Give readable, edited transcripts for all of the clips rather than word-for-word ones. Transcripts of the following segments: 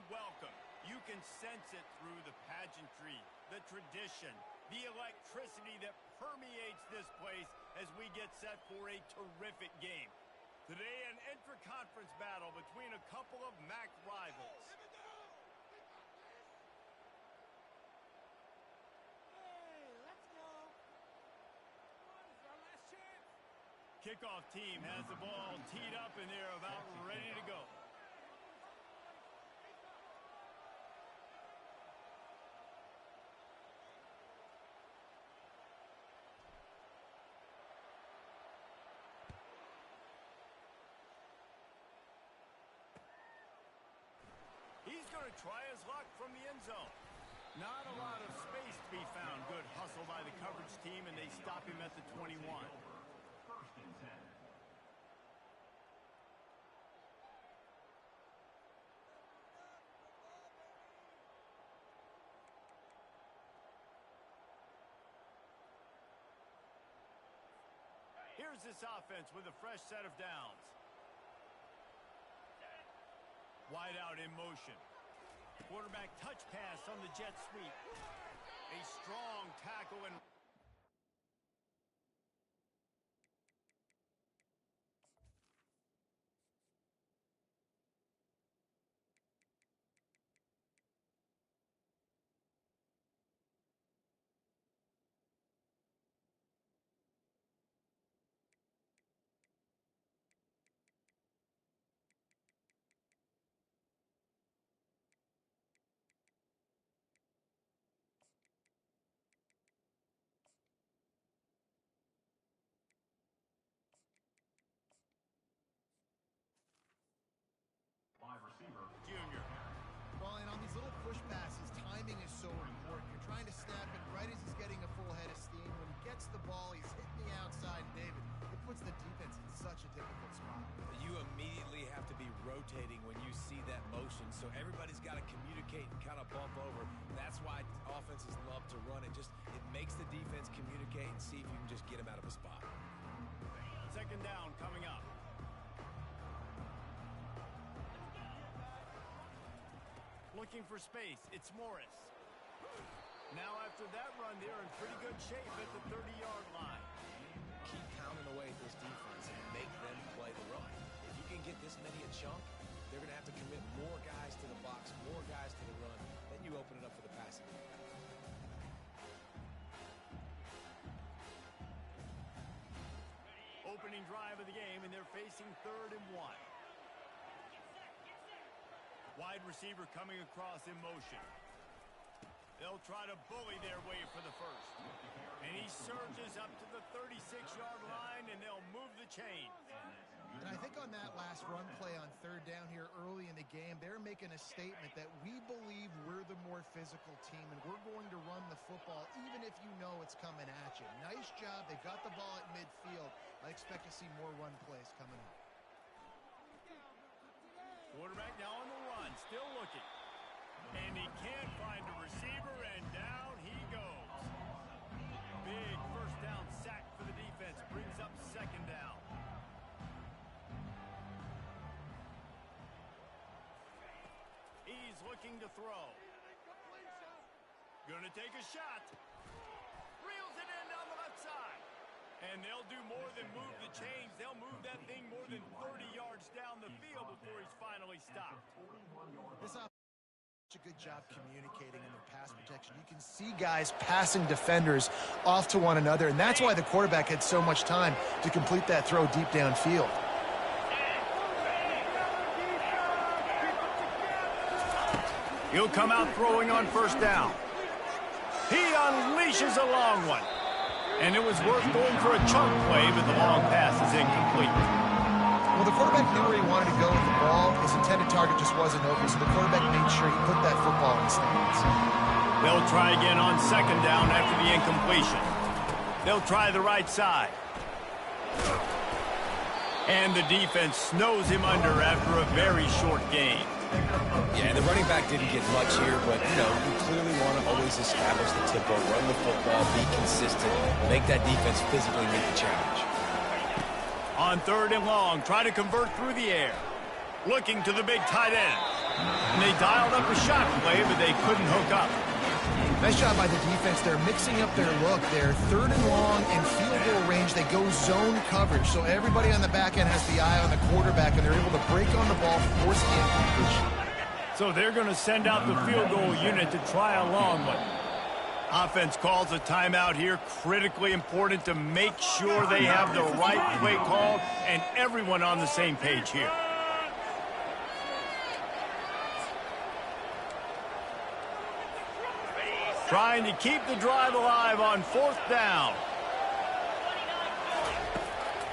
welcome. You can sense it through the pageantry, the tradition, the electricity that permeates this place as we get set for a terrific game. Today, an intra-conference battle between a couple of MAC rivals. Kickoff team has the ball teed up and they're about ready to go. He's going to try his luck from the end zone. Not a lot of space to be found. Good hustle by the coverage team, and they stop him at the 21. Here's this offense with a fresh set of downs. Wide out in motion. Quarterback touch pass on the jet sweep. A strong tackle and Junior. Well, and on these little push passes, timing is so important. You're trying to snap it right as he's getting a full head of steam. When he gets the ball, he's hitting the outside. David, it puts the defense in such a difficult spot. You immediately have to be rotating when you see that motion, so everybody's got to communicate and kind of bump over. That's why offenses love to run it. It makes the defense communicate and see if you can just get him out of a spot. Second down coming up. Looking for space. It's Morris. Now after that run, they're in pretty good shape at the 30-yard line. Keep pounding away at this defense and make them play the run. If you can get this many a chunk, they're going to have to commit more guys to the box, more guys to the run. Then you open it up for the passing game. Opening drive of the game, and they're facing 3rd and 1. Wide receiver coming across in motion. They'll try to bully their way for the first. And he surges up to the 36-yard line, and they'll move the chain. And I think on that last run play on 3rd down here early in the game, they're making a statement that we believe we're the more physical team, and we're going to run the football even if you know it's coming at you. Nice job. They got the ball at midfield. I expect to see more run plays coming up. Quarterback now on the run, still looking. And he can't find a receiver, and down he goes. Big first down sack for the defense, brings up 2nd down. He's looking to throw. Gonna take a shot. Reels it in down the left side. And they'll do more than move the chains. They'll move that thing more than 30 yards down the field before he's finally stopped. This offense does a good job communicating in their pass protection. You can see guys passing defenders off to one another, and that's why the quarterback had so much time to complete that throw deep downfield. He'll come out throwing on 1st down. He unleashes a long one. And it was worth going for a chunk play, but the long pass is incomplete. Well, the quarterback knew where he wanted to go with the ball. His intended target just wasn't open, so the quarterback made sure he put that football in his hands. They'll try again on 2nd down after the incompletion. They'll try the right side. And the defense snows him under after a very short gain. Yeah, the running back didn't get much here, but, you clearly want to always establish the tempo, run the football, be consistent, make that defense physically meet the challenge. On 3rd and long, try to convert through the air. Looking to the big tight end. And they dialed up a shot play, but they couldn't hook up. Nice job by the defense. They're mixing up their look. They're 3rd and long and field goal range. They go zone coverage. So everybody on the back end has the eye on the quarterback, and they're able to break on the ball, force the incompletion. So they're going to send out the field goal unit to try a long one. Offense calls a timeout here. Critically important to make sure they have the right play call and everyone on the same page here. Trying to keep the drive alive on 4th down.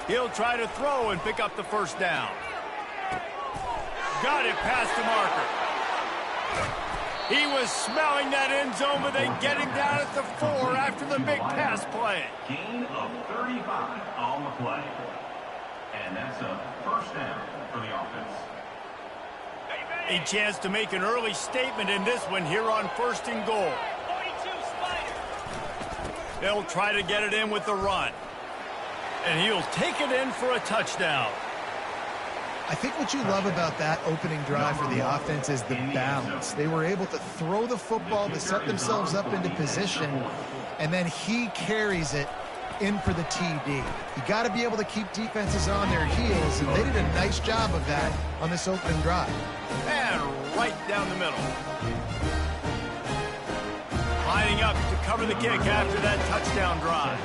He'll try to throw and pick up the 1st down. Got it past the marker. He was smelling that end zone, but they get him down at the 4 after the big pass play. Gain of 35 on the play. And that's a 1st down for the offense. A chance to make an early statement in this one here on 1st and goal. They'll try to get it in with the run. And he'll take it in for a touchdown. I think what you love about that opening drive for the offense is the balance. They were able to throw the football to set themselves up into position, and then he carries it in for the TD. You got to be able to keep defenses on their heels, and they did a nice job of that on this opening drive. And right down the middle. Lining up to cover the kick after that touchdown drive.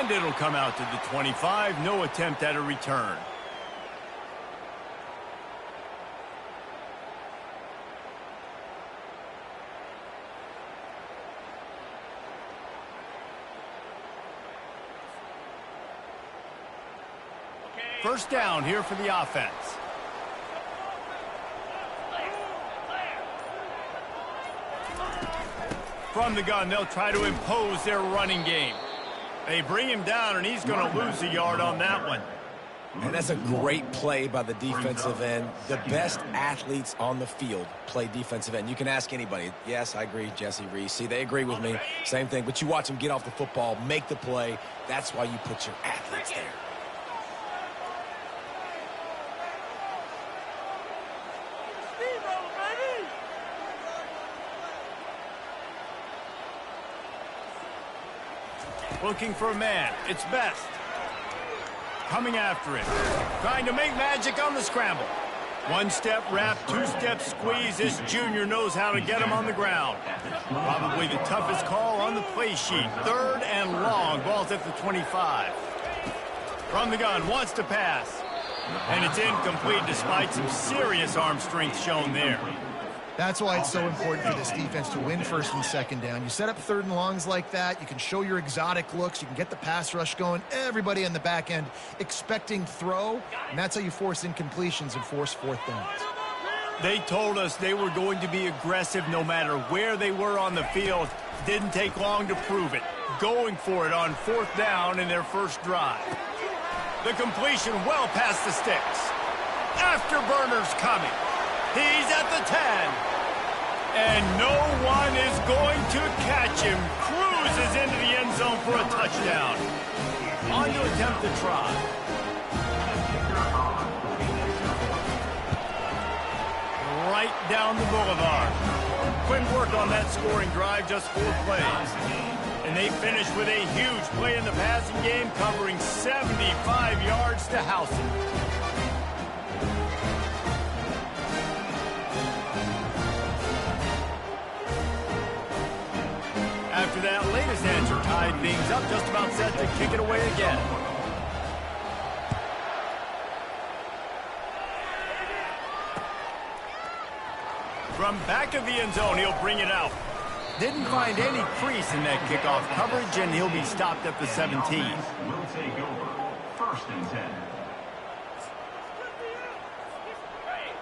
And it'll come out to the 25. No attempt at a return. First down here for the offense. From the gun, they'll try to impose their running game. They bring him down, and he's going to lose a yard on that one. And that's a great play by the defensive end. The best athletes on the field play defensive end. You can ask anybody. Yes, I agree, Jesse Reese. See, they agree with me. Same thing. But you watch them get off the football, make the play. That's why you put your athletes there. Looking for a man. It's Best. Coming after it. Trying to make magic on the scramble. One-step wrap, two-step squeeze. This junior knows how to get him on the ground. Probably the toughest call on the play sheet. 3rd and long. Ball's at the 25. From the gun. Wants to pass. And it's incomplete despite some serious arm strength shown there. That's why it's so important for this defense to win 1st and 2nd down. You set up 3rd and longs like that. You can show your exotic looks. You can get the pass rush going. Everybody on the back end expecting throw. And that's how you force incompletions and force 4th downs. They told us they were going to be aggressive no matter where they were on the field. Didn't take long to prove it. Going for it on 4th down in their first drive. The completion well past the sticks. Afterburner's coming. He's at the 10. And no one is going to catch him. Cruises into the end zone for a touchdown. On to attempt the try. Right down the boulevard. Quick work on that scoring drive, just 4 plays. And they finish with a huge play in the passing game, covering 75 yards to house it. After that latest answer tied things up, just about set to kick it away again. From back of the end zone, he'll bring it out. Didn't find any crease in that kickoff coverage, and he'll be stopped at the 17. Will take over 1st and 10.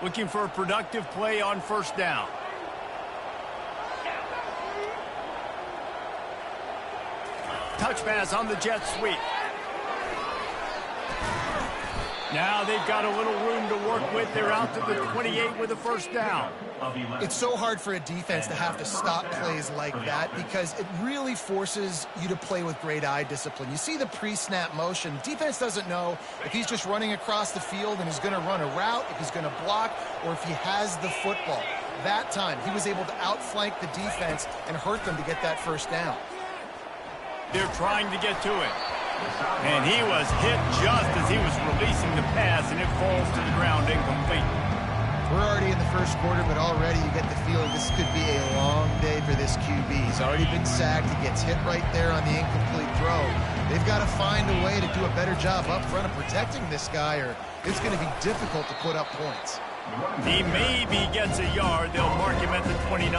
Looking for a productive play on 1st down. Touch pass on the jet sweep. Now they've got a little room to work with. They're out to the 28 with a first down. It's so hard for a defense to have to stop plays like that because it really forces you to play with great eye discipline. You see the pre-snap motion. Defense doesn't know if he's just running across the field and he's going to run a route, if he's going to block, or if he has the football. That time, he was able to outflank the defense and hurt them to get that first down. They're trying to get to it. And he was hit just as he was releasing the pass, and it falls to the ground incomplete. We're already in the first quarter, but already you get the feeling this could be a long day for this QB. He's already been sacked. He gets hit right there on the incomplete throw. They've got to find a way to do a better job up front of protecting this guy, or it's going to be difficult to put up points. He maybe gets a yard. They'll mark him at the 29.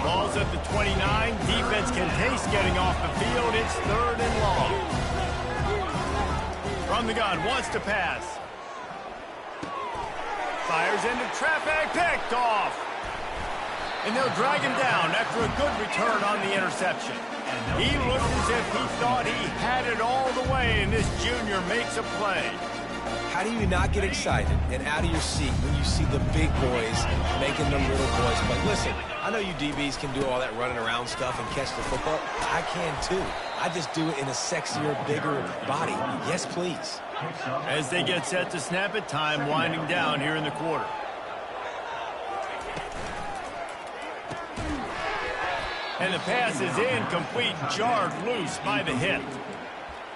Ball's at the 29. Defense can taste getting off the field. It's 3rd and long. From the gun, wants to pass. Fires into traffic, picked off. And they'll drag him down after a good return on the interception. He looked as if he thought he had it all the way, and this junior makes a play. How do you not get excited and out of your seat when you see the big boys making the little boys play? Listen, I know you DBs can do all that running around stuff and catch the football. I can too. I just do it in a sexier, bigger body. Yes, please. As they get set to snap it, time winding down here in the quarter. And the pass is incomplete, jarred loose by the hit.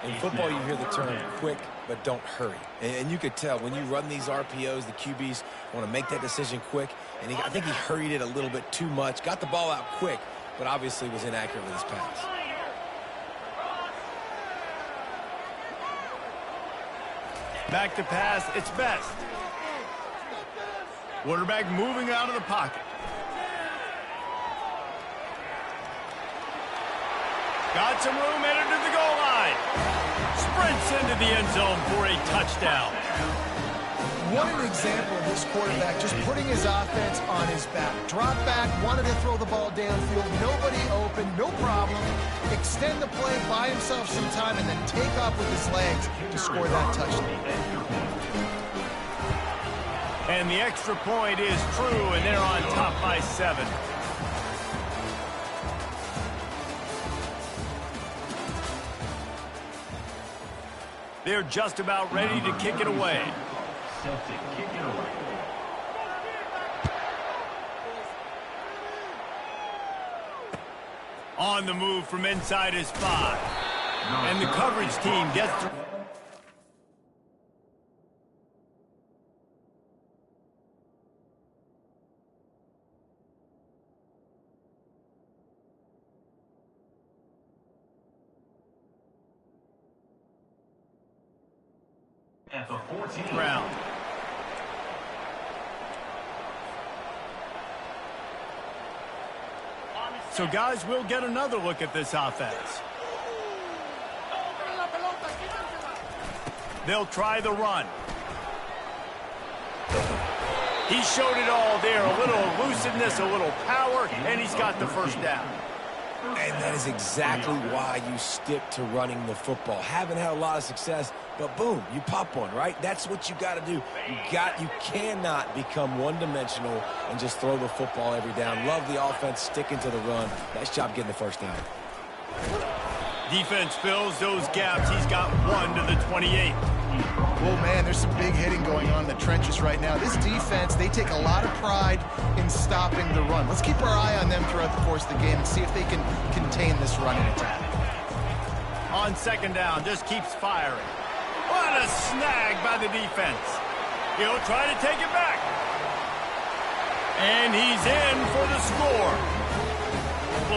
In football, you hear the term quick, but don't hurry. And you could tell when you run these RPOs, the QBs want to make that decision quick. And I think he hurried it a little bit too much. Got the ball out quick, but obviously was inaccurate with his pass. Back to pass, it's best. Quarterback moving out of the pocket. Got some room, headed to the goal line. Sprints into the end zone for a touchdown. What an example of this quarterback just putting his offense on his back. Drop back, wanted to throw the ball downfield, nobody open, no problem. Extend the play, buy himself some time, and then take off with his legs to score that touchdown. And the extra point is true, and they're on top by 7. They're just about ready to kick it away. On the move from inside his 5. And the coverage team gets through. At the 14th round. So, guys, we'll get another look at this offense. They'll try the run. He showed it all there. A little elusiveness, a little power, and he's got the first down. And that is exactly why you stick to running the football. Haven't had a lot of success, but boom, you pop one, right? That's what you got to do. You cannot become one-dimensional and just throw the football every down. Love the offense, sticking to the run. Nice job getting the first down. Defense fills those gaps. He's got 1 to the 28. Oh, man, there's some big hitting going on in the trenches right now. This defense, they take a lot of pride in stopping the run. Let's keep our eye on them throughout the course of the game and see if they can contain this running attack. On second down, just keeps firing. What a snag by the defense. He'll try to take it back. And he's in for the score.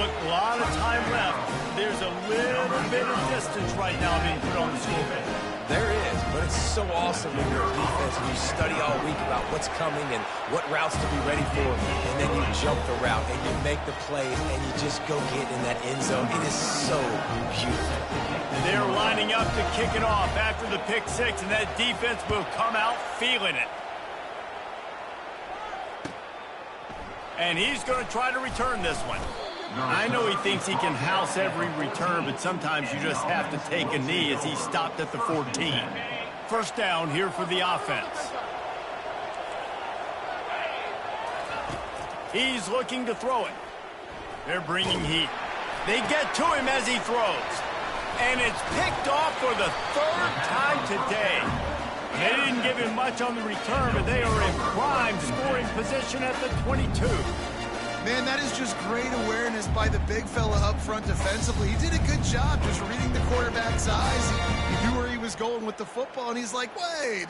Look, a lot of time left. There's a little bit of distance right now being put on the scoreboard. There is, but it's so awesome when you're a defense and you study all week about what's coming and what routes to be ready for, and then you jump the route and you make the play and you just go get in that end zone. It is so beautiful. They're lining up to kick it off after the pick 6, and that defense will come out feeling it. And he's going to try to return this one. I know he thinks he can house every return, but sometimes you just have to take a knee as he stopped at the 14. first down here for the offense. He's looking to throw it. They're bringing heat. They get to him as he throws. And it's picked off for the third time today. They didn't give him much on the return, but they are in prime scoring position at the 22. Man, that is just great awareness by the big fella up front defensively. He did a good job just reading the quarterback's eyes. He knew where he was going with the football, and he's like, wait,